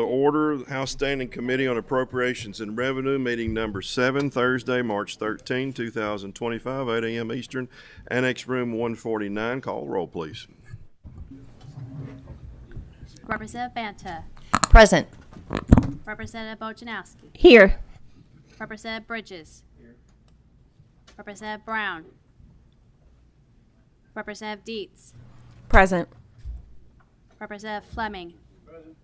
Order, House Standing Committee on Appropriations and Revenue, meeting number 7, Thursday, March 13, 2025, 8 a.m. Eastern, Annex Room 149. Call roll, please. Representative Banta. Present. Representative Bojanowski. Here. Representative Bridges. Here. Representative Brown. Representative Dietz. Present. Representative Fleming. Present.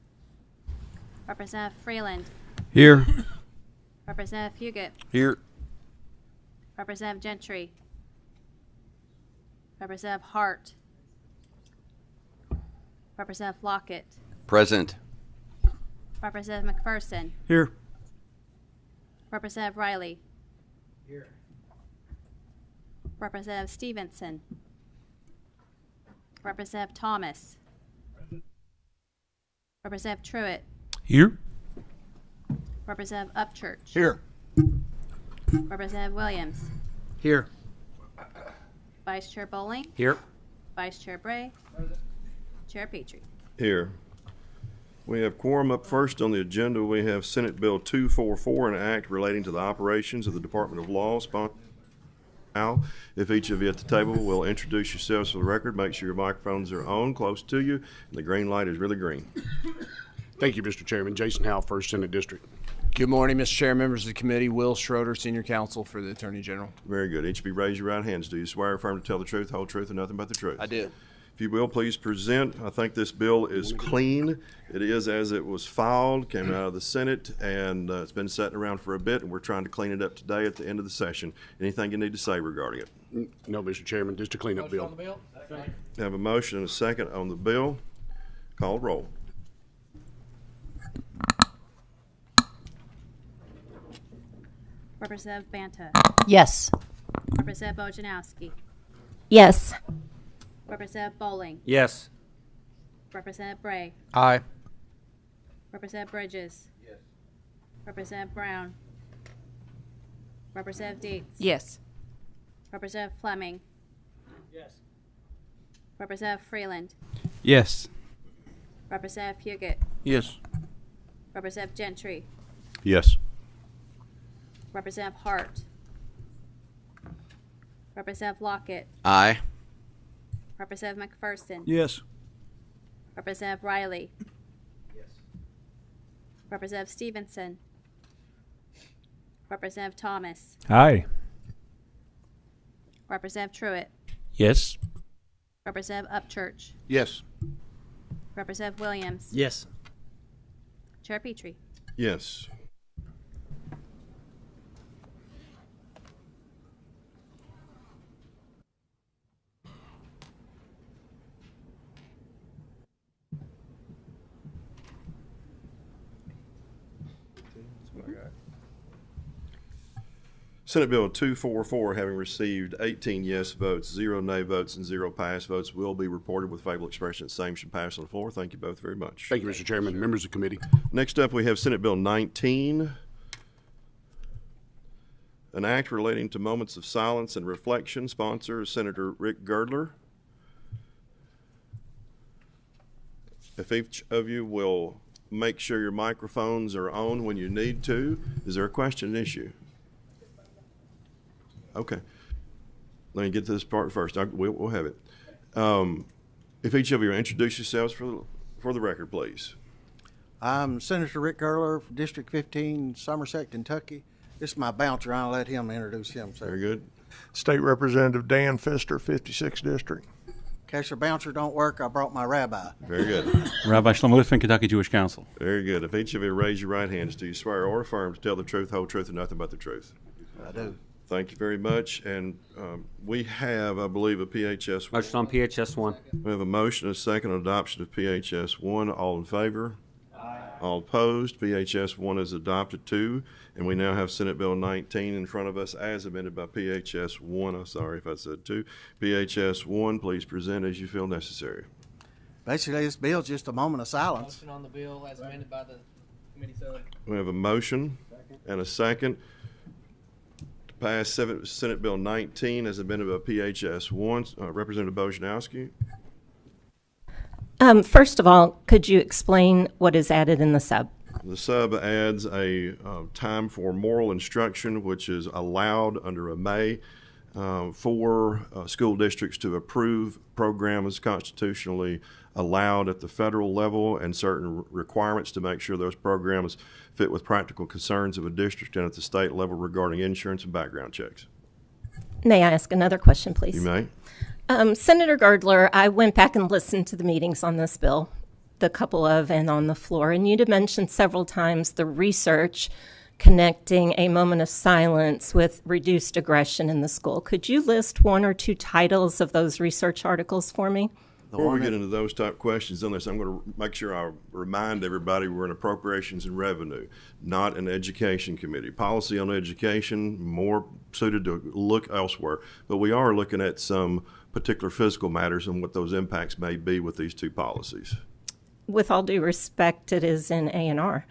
Representative Freeland. Here. Representative Fugit. Here. Representative Gentry. Representative Hart. Representative Lockett. Present. Representative McPherson. Here. Representative Riley. Here. Representative Stevenson. Representative Thomas. Representative Truitt. Here. Representative Upchurch. Here. Representative Williams. Here. Vice Chair Bowling. Here. Vice Chair Bray. Chair Petrie. Here. We have quorum. Up first on the agenda. We have Senate Bill 244, an act relating to the operations of the Department of Law. Sponsored Al. If each of you at the table will introduce yourselves for the record, make sure your microphones are on, close to you, and the green light is really green. Thank you, Mr. Chairman. Jason Howell, 1st Senate District. Good morning, Mr. Chair, members of the committee. Will Schroeder, Senior Counsel for the Attorney General. Very good. Each of you raise your right hands. Do you swear or affirm to tell the truth, whole truth, and nothing but the truth? I do. If you will, please present. I think this bill is clean. It is as it was filed, came out of the Senate, and it's been sitting around for a bit, and we're trying to clean it up today at the end of the session. Anything you need to say regarding it? No, Mr. Chairman, just a cleanup bill. Have a motion and a second on the bill. Call roll. Representative Banta. Yes. Representative Bojanowski. Yes. Representative Bowling. Yes. Representative Bray. Aye. Representative Bridges. Yes. Representative Brown. Representative Dietz. Yes. Representative Fleming. Yes. Representative Freeland. Yes. Representative Fugit. Yes. Representative Gentry. Yes. Representative Hart. Representative Lockett. Aye. Representative McPherson. Yes. Representative Riley. Yes. Representative Stevenson. Representative Thomas. Aye. Representative Truitt. Yes. Representative Upchurch. Yes. Representative Williams. Yes. Chair Petrie. Yes. Senate Bill 244, having received 18 yes votes, 0 nay votes, and 0 pass votes, will be reported with favorable expression. Same should pass on the floor. Thank you both very much. Thank you, Mr. Chairman. Members of the committee. Next up, we have Senate Bill 19, an act relating to moments of silence and reflection. Sponsor is Senator Rick Girdler. If each of you will make sure your microphones are on when you need to. Is there a question, an issue? Okay. Let me get to this part first. We'll have it. If each of you will introduce yourselves for the record, please. I'm Senator Rick Girdler, District 15, Somerset, Kentucky. This is my bouncer. I'll let him introduce himself. Very good. State Representative Dan Pfister, 56th District. In case your bouncer don't work, I brought my rabbi. Very good. Rabbi Shlomo Liffman, Kentucky Jewish Council. Very good. If each of you raise your right hands, do you swear or affirm to tell the truth, whole truth, and nothing but the truth? I do. Thank you very much. And we have, I believe, a PHS 1. Motion on PHS 1. We have a motion and a second on adoption of PHS 1. All in favor? Aye. All opposed? PHS 1 is adopted too. And we now have Senate Bill 19 in front of us as amended by PHS 1. I'm sorry if I said 2. PHS 1, please present as you feel necessary. Basically, this bill is just a moment of silence. Motion on the bill as amended by the committee. We have a motion and a second to pass Senate Bill 19 as amended by PHS 1. Representative Bojanowski. First of all, could you explain what is added in the sub? The sub adds a time for moral instruction, which is allowed under a may for school districts to approve programs constitutionally allowed at the federal level and certain requirements to make sure those programs fit with practical concerns of a district and at the state level regarding insurance and background checks. May I ask another question, please? You may. Senator Gardler, I went back and listened to the meetings on this bill, the couple of and on the floor, and you'd mentioned several times the research connecting a moment of silence with reduced aggression in the school. Could you list one or two titles of those research articles for me? Before we get into those type questions on this, I'm going to make sure I remind everybody we're in Appropriations and Revenue, not an Education Committee. Policy on education, more suited to look elsewhere, but we are looking at some particular physical matters and what those impacts may be with these two policies. With all due respect, it is in A&R.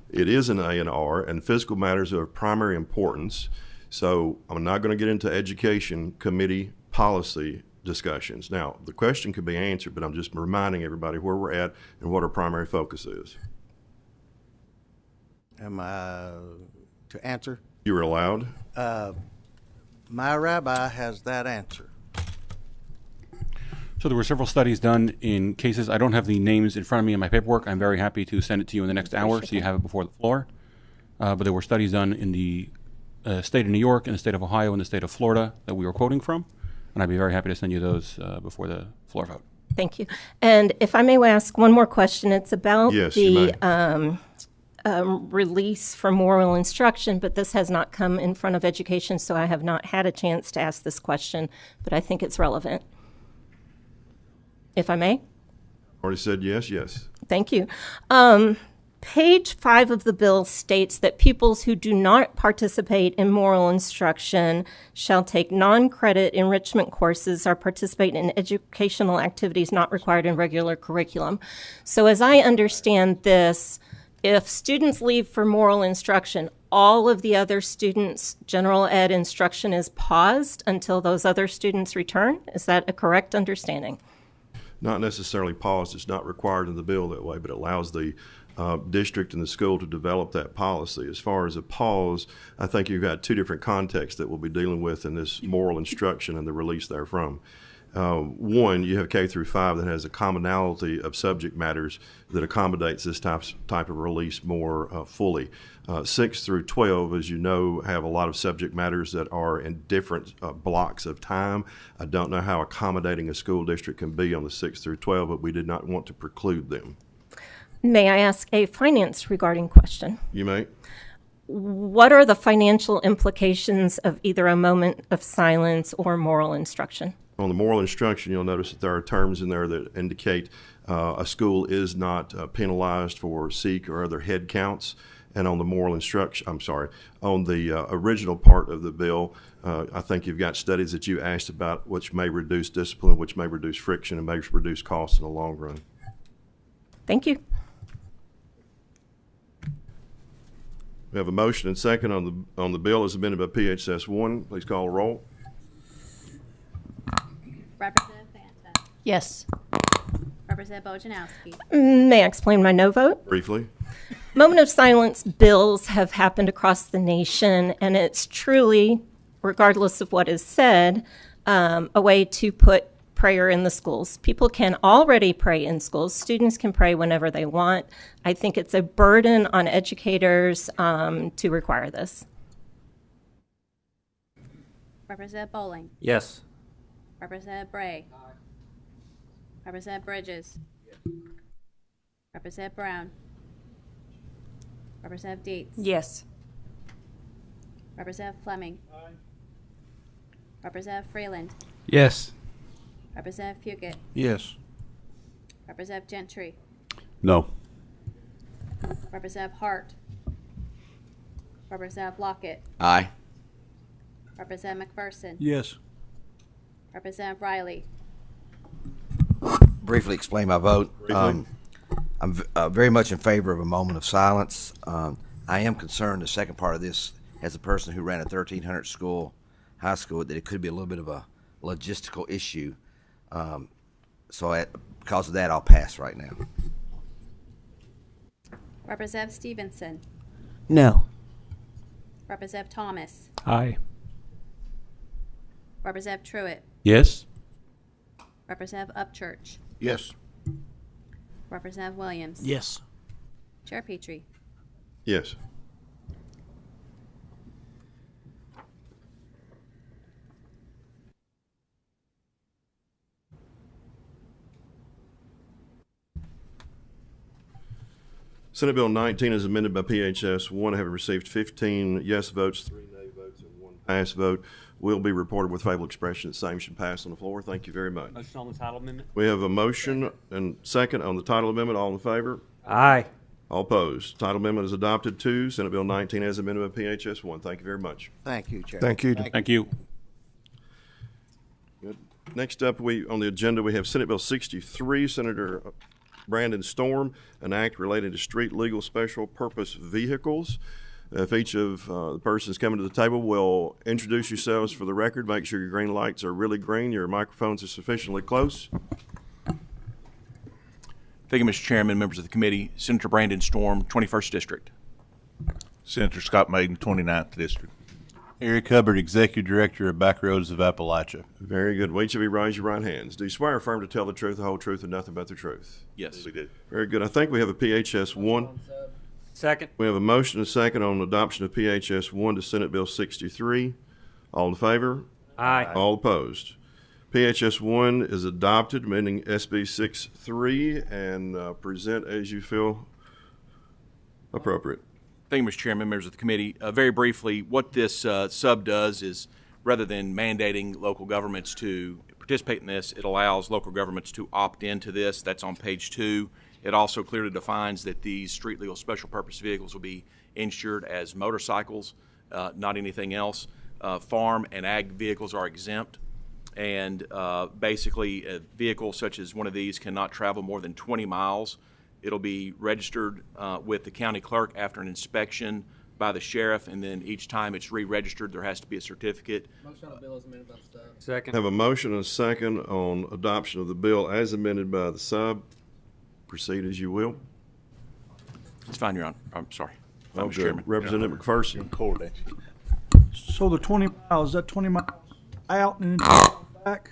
It is an A&R, and physical matters are of primary importance. So I'm not going to get into Education Committee policy discussions. Now, the question could be answered, but I'm just reminding everybody where we're at and what our primary focus is. Am I to answer? You are allowed. My rabbi has that answer. So there were several studies done in cases. I don't have the names in front of me in my paperwork. I'm very happy to send it to you in the next hour so you have it before the floor. But there were studies done in the state of New York, in the state of Ohio, and the state of Florida that we were quoting from. And I'd be very happy to send you those before the floor vote. Thank you. And if I may ask one more question, it's about Yes, you may. Release for moral instruction, but this has not come in front of education, so I have not had a chance to ask this question, but I think it's relevant. If I may? Already said yes, yes. Thank you. Page 5 of the bill states that pupils who do not participate in moral instruction shall take non-credit enrichment courses or participate in educational activities not required in regular curriculum. So as I understand this, if students leave for moral instruction, all of the other students' general ed instruction is paused until those other students return? Is that a correct understanding? Not necessarily paused. It's not required in the bill that way, but it allows the district and the school to develop that policy. As far as a pause, I think you've got two different contexts that we'll be dealing with in this moral instruction and the release therefrom. One, you have K through 5 that has a commonality of subject matters that accommodates this type of release more fully. 6 through 12, as you know, have a lot of subject matters that are in different blocks of time. I don't know how accommodating a school district can be on the 6 through 12, but we did not want to preclude them. May I ask a finance regarding question? You may. What are the financial implications of either a moment of silence or moral instruction? On the moral instruction, you'll notice that there are terms in there that indicate a school is not penalized for seek or other head counts. And on the moral instruction, on the original part of the bill, I think you've got studies that you asked about which may reduce discipline, which may reduce friction, and may reduce costs in the long run. Thank you. We have a motion and second on the bill as amended by PHS 1. Please call the roll. Representative Fanta. Yes. Representative Bojanowski. May I explain my no vote? Briefly. Moment of silence bills have happened across the nation, and it's truly, regardless of what is said, a way to put prayer in the schools. People can already pray in schools. Students can pray whenever they want. I think it's a burden on educators to require this. Representative Bowling. Yes. Representative Bray. Representative Bridges. Representative Brown. Representative Dietz. Yes. Representative Fleming. Representative Freeland. Yes. Representative Fugit. Yes. Representative Gentry. No. Representative Hart. Representative Lockett. Aye. Representative McPherson. Yes. Representative Riley. Briefly explain my vote. Briefly. I'm very much in favor of a moment of silence. I am concerned the second part of this, as a person who ran a 1,300 school high school, that it could be a little bit of a logistical issue. because of that, I'll pass right now. Representative Stevenson. No. Representative Thomas. Aye. Representative Truitt. Yes. Representative Upchurch. Yes. Representative Williams. Yes. Chair Petrie. Yes. Senate Bill 19 is amended by PHS 1, having received 15 yes votes, 3 nay votes, and 1 pass vote, will be reported with favorable expression that same should pass on the floor. Thank you very much. Motion on the title amendment? We have a motion and second on the title amendment. All in favor? Aye. All opposed. Title amendment is adopted. 2, Senate Bill 19 as amended by PHS 1. Thank you very much. Thank you, Chair. Thank you. Thank you. Good. Next up, on the agenda, we have Senate Bill 63, Senator Brandon Storm, an act relating to street legal special purpose vehicles. If each of the persons coming to the table will introduce yourselves for the record, make sure your green lights are really green, your microphones are sufficiently close. Thank you, Mr. Chairman, members of the committee. Senator Brandon Storm, 21st District. Senator Scott Maiden, 29th District. Eric Hubbard, Executive Director of Back Roads of Appalachia. Very good. Will each of you raise your right hands? Do you swear or affirm to tell the truth, the whole truth, and nothing but the truth? Yes. We do. Very good. I think we have a PHS 1. Second. We have a motion and a second on adoption of PHS 1 to Senate Bill 63. All in favor? Aye. All opposed. PHS 1 is adopted, amending SB 63, and present as you feel appropriate. Thank you, Mr. Chairman, members of the committee. Very briefly, what this sub does is, rather than mandating local governments to participate in this, it allows local governments to opt into this. That's on page 2. It also clearly defines that these street legal special purpose vehicles will be insured as motorcycles, not anything else. Farm and ag vehicles are exempt. And basically, a vehicle such as one of these cannot travel more than 20 miles. It'll be registered with the county clerk after an inspection by the sheriff, and then each time it's re-registered, there has to be a certificate. Motion on the bill as amended by the sub. Second. Have a motion and a second on adoption of the bill as amended by the sub. Proceed as you will. It's fine, Your Honor. I'm sorry. Oh, Mr. good. Chairman. Representative McPherson. So the 20 miles, is that 20 miles out and back?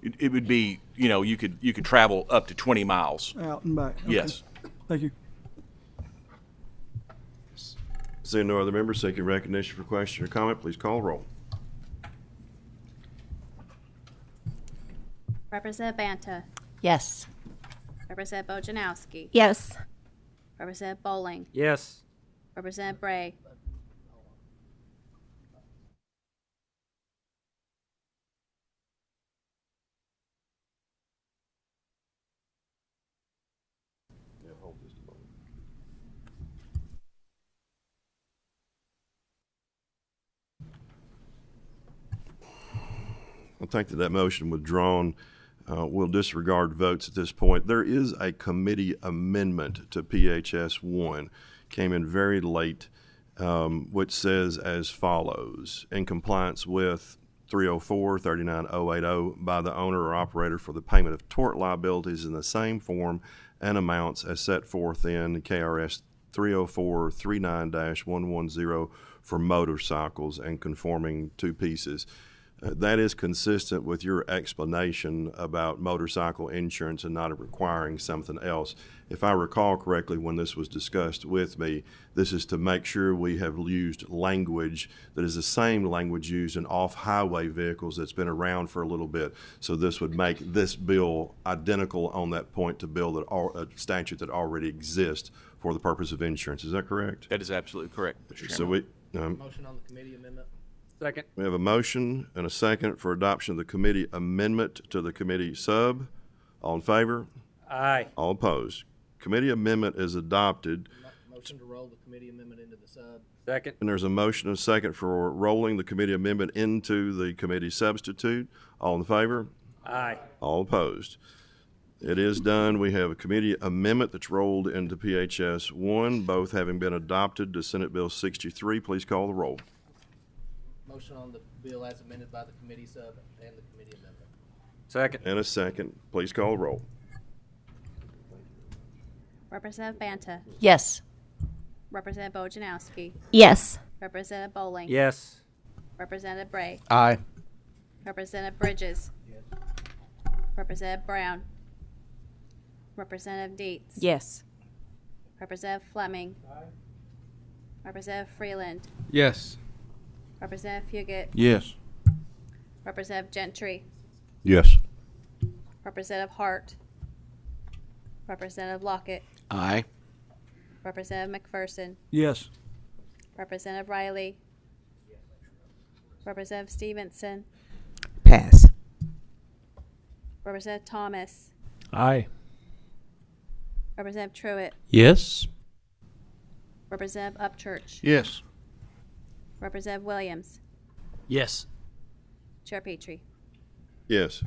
It would be, you could travel up to 20 miles. Out and back. Okay. Yes. Thank you. Seeing no other members seeking recognition for question or comment, please call roll. Representative Banta. Yes. Representative Bojanowski. Yes. Representative Bowling. Yes. Representative Bray. I think that motion withdrawn. We'll disregard votes at this point. There is a committee amendment to PHS 1, came in very late, which says as follows: in compliance with 304-39080 by the owner or operator for the payment of tort liabilities in the same form and amounts as set forth in KRS 30439-110 for motorcycles and conforming two pieces. That is consistent with your explanation about motorcycle insurance and not requiring something else. If I recall correctly, when this was discussed with me, this is to make sure we have used language that is the same language used in off-highway vehicles that's been around for a little bit. So this would make this bill identical on that point to a statute that already exists for the purpose of insurance. Is that correct? That is absolutely correct, Mr. Chairman. So Motion on the committee amendment. Second. we have a motion and a second for adoption of the committee amendment to the committee sub. All in favor? Aye. All opposed. Committee amendment is adopted, Motion to roll the committee amendment into the sub. Second. and there's a motion and a second for rolling the committee amendment into the committee substitute. All in favor? Aye. All opposed. It is done. We have a committee amendment that's rolled into PHS 1, both having been adopted to Senate Bill 63. Please call the roll. Motion on the bill as amended by the committee sub and the committee amendment. Second. And a second. Please call the roll. Representative Banta. Yes. Representative Bojanowski. Yes. Representative Bowling. Yes. Representative Bray. Aye. Representative Bridges. Representative Brown. Representative Dietz. Yes. Representative Fleming. Representative Freeland. Yes. Representative Fugit. Yes. Representative Gentry. Yes. Representative Hart. Representative Lockett. Aye. Representative McPherson. Yes. Representative Riley. Representative Stevenson. Pass. Representative Thomas. Aye. Representative Truitt. Yes. Representative Upchurch. Yes. Representative Williams. Yes. Chair Petrie. Yes.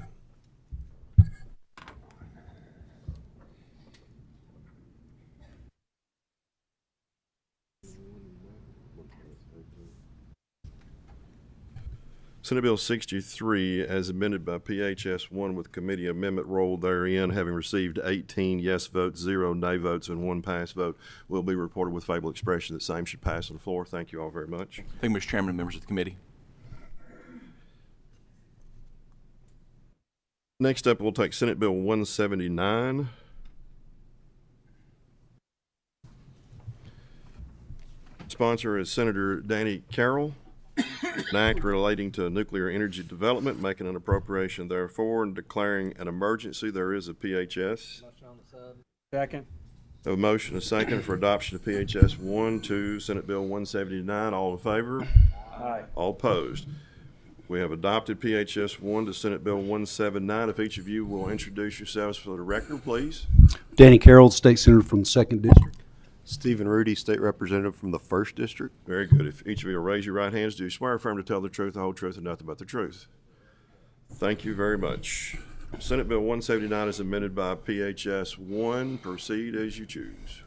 Senate Bill 63, as amended by PHS 1 with committee amendment rolled therein, having received 18 yes votes, 0 nay votes, and 1 pass vote, will be reported with favorable expression that same should pass on the floor. Thank you all very much. Thank you, Mr. Chairman and members of the committee. Next up, we'll take Senate Bill 179. Sponsor is Senator Danny Carroll. An act relating to nuclear energy development, making an appropriation therefore, and declaring an emergency. There is a PHS. Motion on the sub. Second. Have a motion, a second for adoption of PHS 1 to Senate Bill 179. All in favor? Aye. All opposed? We have adopted PHS 1 to Senate Bill 179. If each of you will introduce yourselves for the record, please. Danny Carroll, State Senator from the 2nd District. Stephen Rudy, State Representative from the 1st District. Very good. If each of you will raise your right hands, do you swear or affirm to tell the truth, the whole truth, and nothing but the truth? Thank you very much. Senate Bill 179 is amended by PHS 1. Proceed as you choose.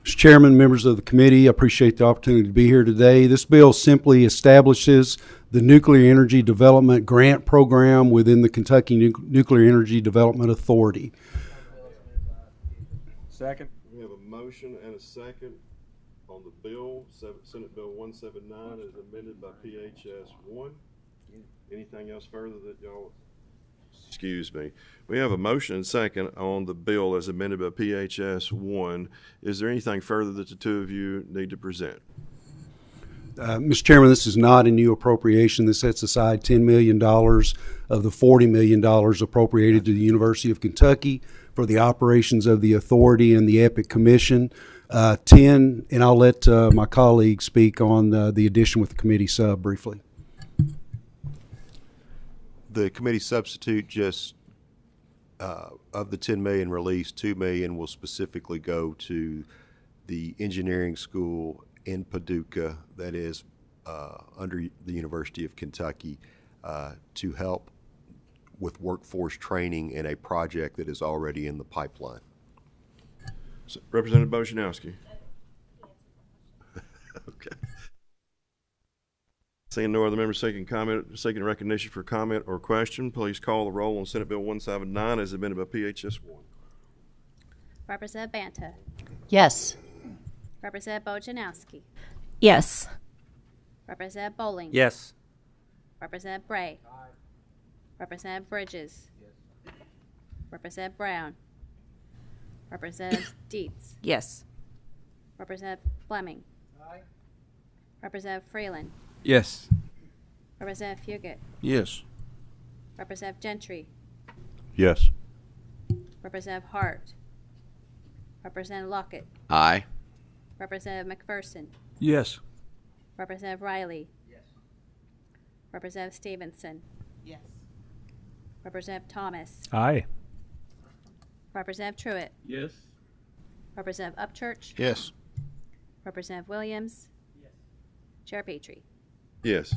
Mr. Chairman, members of the committee, I appreciate the opportunity to be here today. This bill simply establishes the Nuclear Energy Development Grant Program within the Kentucky Nuclear Energy Development Authority. Second. We have a motion and a second on the bill. Senate Bill 179 is amended by PHS 1. Anything else further that y'all? Excuse me. We have a motion and second on the bill as amended by PHS 1. Is there anything further that the two of you need to present? Mr. Chairman, this is not a new appropriation. This sets aside $10 million of the $40 million appropriated to the University of Kentucky for the operations of the authority and the EPIC Commission. 10, and I'll let my colleague speak on the addition with the committee sub briefly. The committee substitute just, of the 10 million released, 2 million will specifically go to the engineering school in Paducah that is under the University of Kentucky to help with workforce training in a project that is already in the pipeline. So, Representative Bojanowski. Okay. Seeing no other members seeking recognition for comment or question, please call the roll on Senate Bill 179 as amended by PHS 1. Representative Banta. Yes. Representative Bojanowski. Yes. Representative Bowling. Yes. Representative Bray. Representative Bridges. Representative Brown. Representative Dietz. Yes. Representative Fleming. Representative Freeland. Yes. Representative Fugit. Yes. Representative Gentry. Yes. Representative Hart. Representative Lockett. Aye. Representative McPherson. Yes. Representative Riley. Representative Stevenson. Yes. Representative Thomas. Aye. Representative Truitt. Yes. Representative Upchurch. Yes. Representative Williams. Chair Petrie. Yes.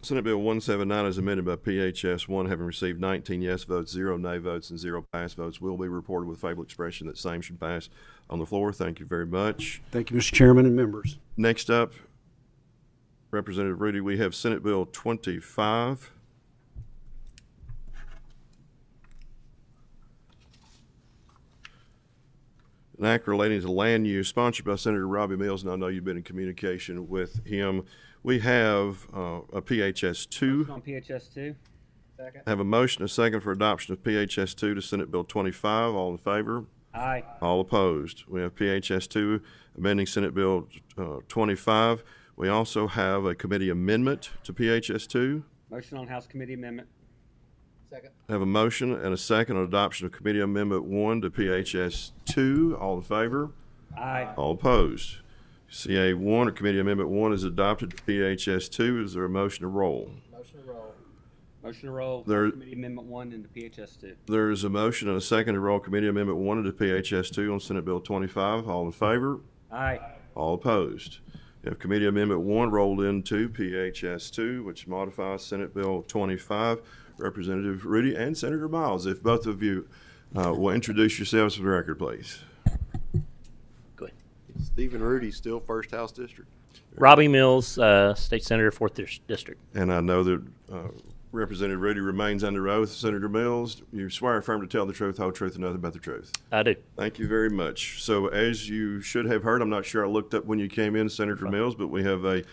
Senate Bill 179 is amended by PHS 1, having received 19 yes votes, 0 nay votes, and 0 pass votes, will be reported with favorable expression that same should pass on the floor. Thank you very much. Thank you, Mr. Chairman and members. Next up, Representative Rudy, we have Senate Bill 25. An act relating to land use, sponsored by Senator Robbie Mills, and I know you've been in communication with him. We have a PHS 2. On PHS 2. Second. I have a motion, a second for adoption of PHS 2 to Senate Bill 25. All in favor? Aye. All opposed. We have PHS 2 amending Senate Bill 25. We also have a committee amendment to PHS 2. Motion on House Committee Amendment. Second. I have a motion and a second on adoption of Committee Amendment 1 to PHS 2. All in favor? Aye. All opposed. CA 1 or Committee Amendment 1 is adopted to PHS 2. Is there a motion to roll? Motion to roll. Motion to roll There- Committee Amendment 1 into PHS 2. There is a motion and a second to roll Committee Amendment 1 into PHS 2 on Senate Bill 25. All in favor? Aye. All opposed. You have Committee Amendment 1 rolled into PHS 2, which modifies Senate Bill 25. Representative Rudy and Senator Miles, if both of you will introduce yourselves for the record, please. Stephen Rudy, still First House District. Robbie Mills, State Senator, 4th District. And I know that Representative Rudy remains under oath. Senator Mills, you swear affirm to tell the truth, whole truth, and nothing but the truth. I do. Thank you very much. So as you should have heard, I'm not sure I looked up when you came in, Senator Mills, but we have a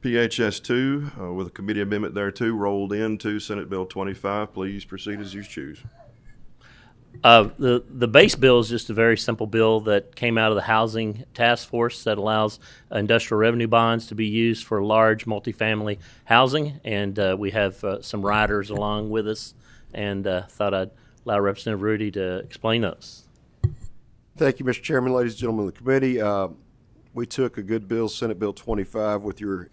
PHS 2 with a committee amendment there too rolled into Senate Bill 25. Please proceed as you choose. The base bill is just a very simple bill that came out of the Housing Task Force that allows industrial revenue bonds to be used for large multifamily housing, and we have some riders along with us, and thought I'd allow Representative Rudy to explain those. Thank you, Mr. Chairman, ladies and gentlemen of the committee. We took a good bill, Senate Bill 25, with your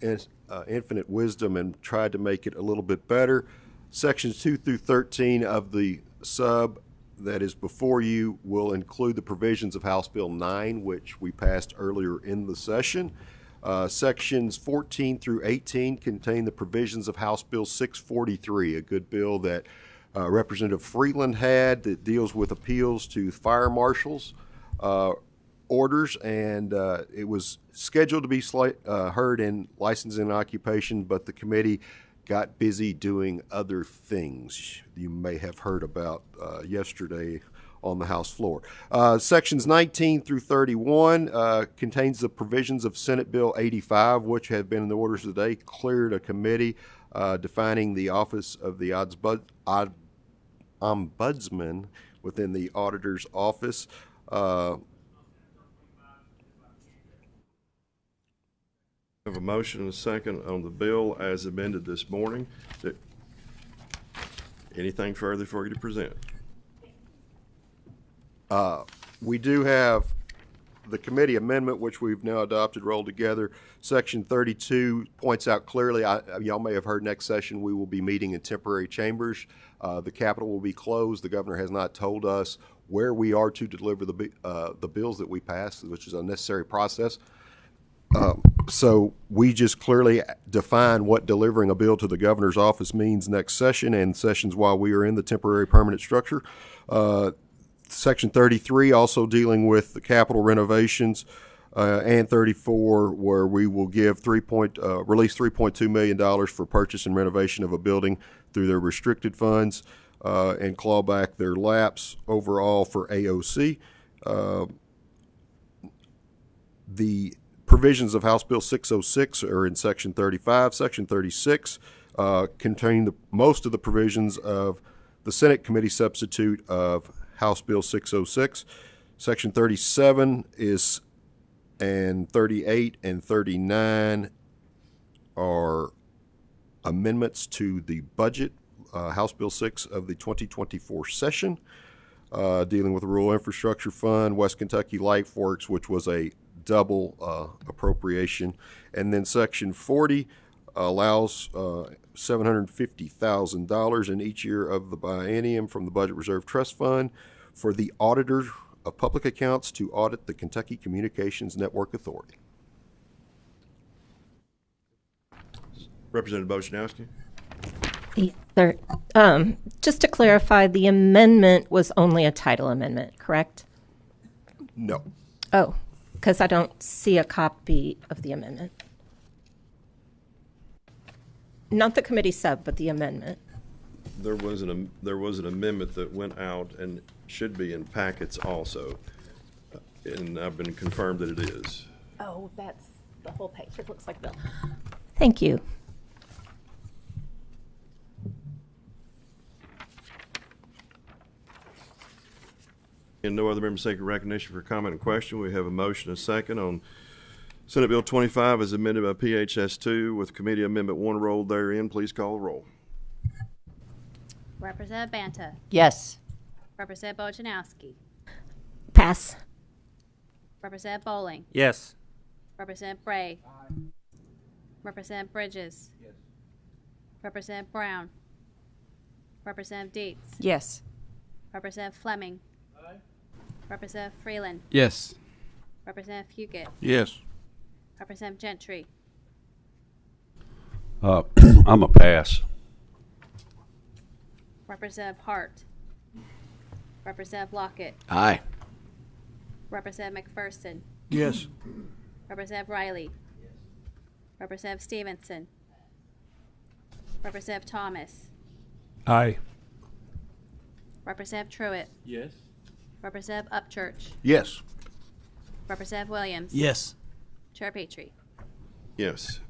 infinite wisdom and tried to make it a little bit better. Sections 2 through 13 of the sub that is before you will include the provisions of House Bill 9, which we passed earlier in the session. Sections 14 through 18 contain the provisions of House Bill 643, a good bill that Representative Freeland had that deals with appeals to fire marshals orders, and it was scheduled to be heard in licensing and occupation, but the committee got busy doing other things you may have heard about yesterday on the House floor. Sections 19 through 31 contains the provisions of Senate Bill 85, which have been in the orders of the day, cleared a committee defining the office of the ombudsman within the auditor's office. I have a motion and a second on the bill as amended this morning. Anything further for you to present? We do have the committee amendment, which we've now adopted, rolled together. Section 32 points out clearly, y'all may have heard next session, we will be meeting in temporary chambers. The Capitol will be closed. The governor has not told us where we are to deliver the bills that we pass, which is a necessary process. So we just clearly define what delivering a bill to the governor's office means next session and sessions while we are in the temporary permanent structure. Section 33 also dealing with the Capitol renovations, and 34 where we will give release $3.2 million for purchase and renovation of a building through their restricted funds and claw back their lapse overall for AOC. The provisions of House Bill 606 are in Section 35. Section 36 contain most of the provisions of the Senate committee substitute of House Bill 606. Section 37 and 38 and 39 are amendments to the budget, House Bill 6 of the 2024 session, dealing with the Rural Infrastructure Fund, West Kentucky Life Works, which was a double appropriation, and then Section 40 allows $750,000 in each year of the biennium from the Budget Reserve Trust Fund for the Auditor of Public Accounts to audit the Kentucky Communications Network Authority. Representative Bochanowski. Just to clarify, the amendment was only a title amendment, correct? No. Oh, because I don't see a copy of the amendment. Not the committee sub, but the amendment. There was an amendment that went out and should be in packets also, and I've been confirmed that it is. Oh, that's the whole page. It looks like Bill. Thank you. And no other members taking recognition for comment and question. We have a motion and a second on Senate Bill 25 as amended by PHS 2 with Committee Amendment 1 rolled therein. Please call the roll. Representative Banta. Yes. Representative Bojanowski. Pass. Representative Bowling. Yes. Representative Bray. Representative Bridges. Yes. Representative Brown. Representative Dietz. Yes. Representative Fleming. Representative Freeland. Yes. Representative Fugit. Yes. Representative Gentry. I'm a pass. Representative Hart. Representative Lockett. Aye. Representative McPherson. Yes. Representative Riley. Representative Stevenson. Representative Thomas. Aye. Representative Truitt. Yes. Representative Upchurch. Yes. Representative Williams. Yes. Chair Petrie. Yes.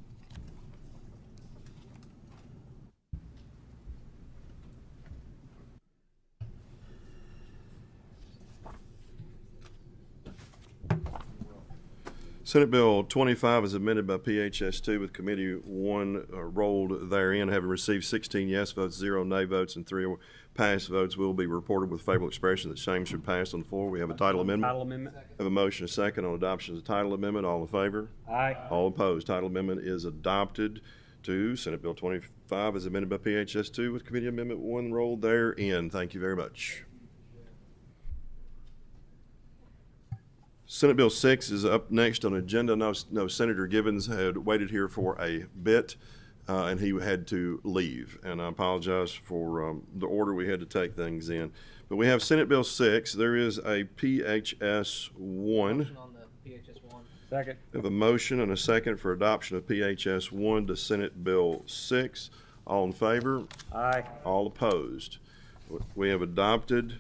Senate Bill 25 is amended by PHS 2 with Committee 1 rolled therein, having received 16 yes votes, 0 nay votes, and 3 pass votes will be reported with favorable expression that same should pass on the floor. We have a title amendment. Title amendment. Have a motion, a second on adoption of the title amendment. All in favor? Aye. All opposed. Title amendment is adopted to Senate Bill 25 is amended by PHS 2 with Committee Amendment 1 rolled therein. Thank you very much. Senate Bill 6 is up next on the agenda. No, Senator Givens had waited here for a bit, and he had to leave. And I apologize for the order we had to take things in. But we have Senate Bill 6. There is a PHS 1. Motion on the PHS 1. Second. We have a motion and a second for adoption of PHS 1 to Senate Bill 6. All in favor? Aye. All opposed? We have adopted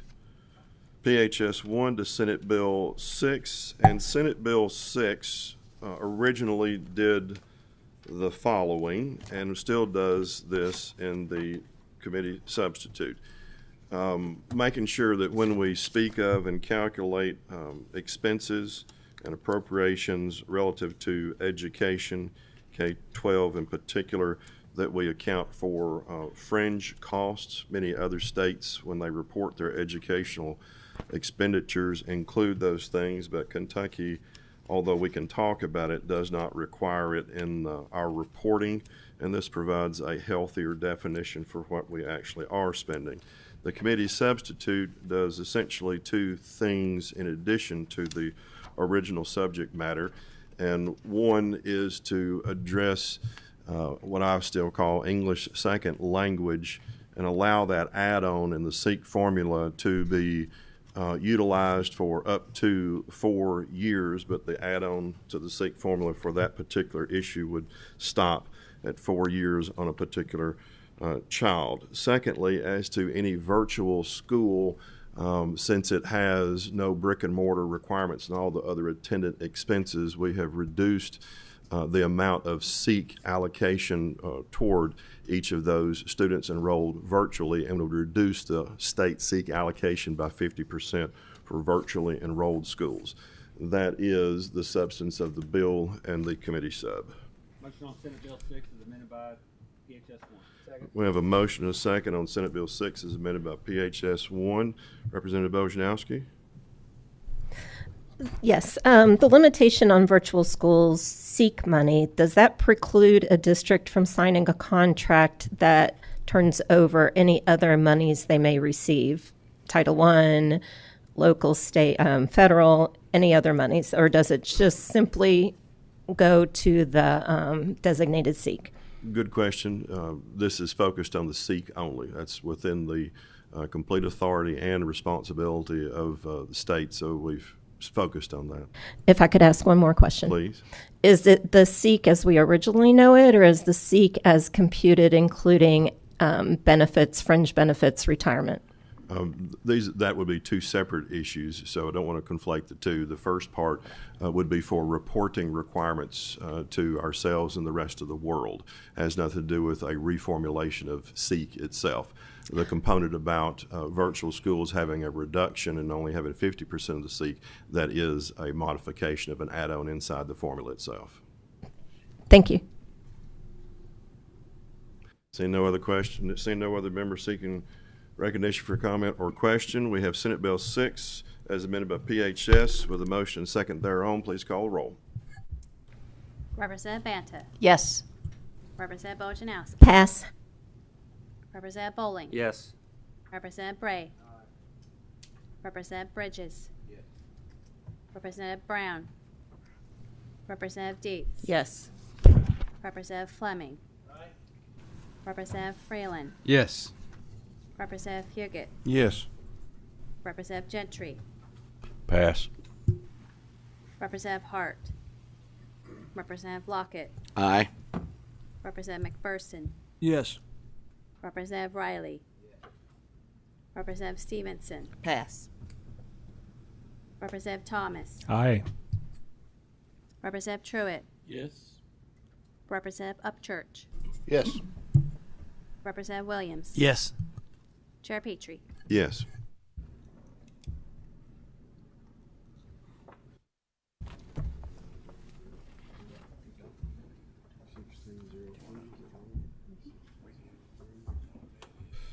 PHS 1 to Senate Bill 6, and Senate Bill 6 originally did the following, and still does this in the committee substitute. Making sure that when we speak of and calculate expenses and appropriations relative to education, K-12 in particular, that we account for fringe costs. Many other states, when they report their educational expenditures, include those things, but Kentucky, although we can talk about it, does not require it in our reporting, and this provides a healthier definition for what we actually are spending. The committee substitute does essentially two things in addition to the original subject matter, and one is to address what I still call English second language and allow that add-on in the SEEK formula to be utilized for up to 4 years, but the add-on to the SEEK formula for that particular issue would stop at 4 years on a particular child. Secondly, as to any virtual school, since it has no brick and mortar requirements and all the other attendant expenses, we have reduced the amount of SEEK allocation toward each of those students enrolled virtually, and would reduce the state SEEK allocation by 50% for virtually enrolled schools. That is the substance of the bill and the committee sub. Motion on Senate Bill 6 is amended by PHS 1. Second. We have a motion and a second on Senate Bill 6 as amended by PHS 1. Representative Bojanowski. Yes, the limitation on virtual schools SEEK money, does that preclude a district from signing a contract that turns over any other monies they may receive? Title I, local, state, federal, any other monies? Or does it just simply go to the designated SEEK? Good question. This is focused on the Sikh only. That's within the complete authority and responsibility of the state, so we've focused on that. If I could ask one more question. Please. Is it the Sikh as we originally know it, or is the Sikh as computed, including benefits, fringe benefits, retirement? That would be two separate issues, so I don't want to conflate the two. The first part would be for reporting requirements to ourselves and the rest of the world. It has nothing to do with a reformulation of Sikh itself. The component about virtual schools having a reduction and only having 50% of the Sikh, that is a modification of an add-on inside the formula itself. Thank you. Seeing no other question, seeing no other member seeking recognition for comment or question, we have Senate Bill 6 as amended by PHS with a motion and second thereon. Please call the roll. Representative Banta. Yes. Representative Bojanowski. Pass. Representative Bowling. Yes. Representative Bray. Representative Bridges. Representative Brown. Representative Dietz. Yes. Representative Fleming. Representative Freeland. Yes. Representative Huguet. Yes. Representative Gentry. Pass. Representative Hart. Representative Lockett. Aye. Representative McPherson. Yes. Representative Riley. Representative Stevenson. Pass. Representative Thomas. Aye. Representative Truitt. Yes. Representative Upchurch. Yes. Representative Williams. Yes. Chair Petrie. Yes.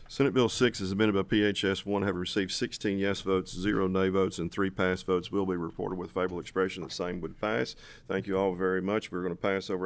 Senate Bill 6 is amended by PHS 1, having received 16 yes votes, 0 nay votes, and 3 pass votes, will be reported with favorable expression that same would pass. Thank you all very much. We're going to pass over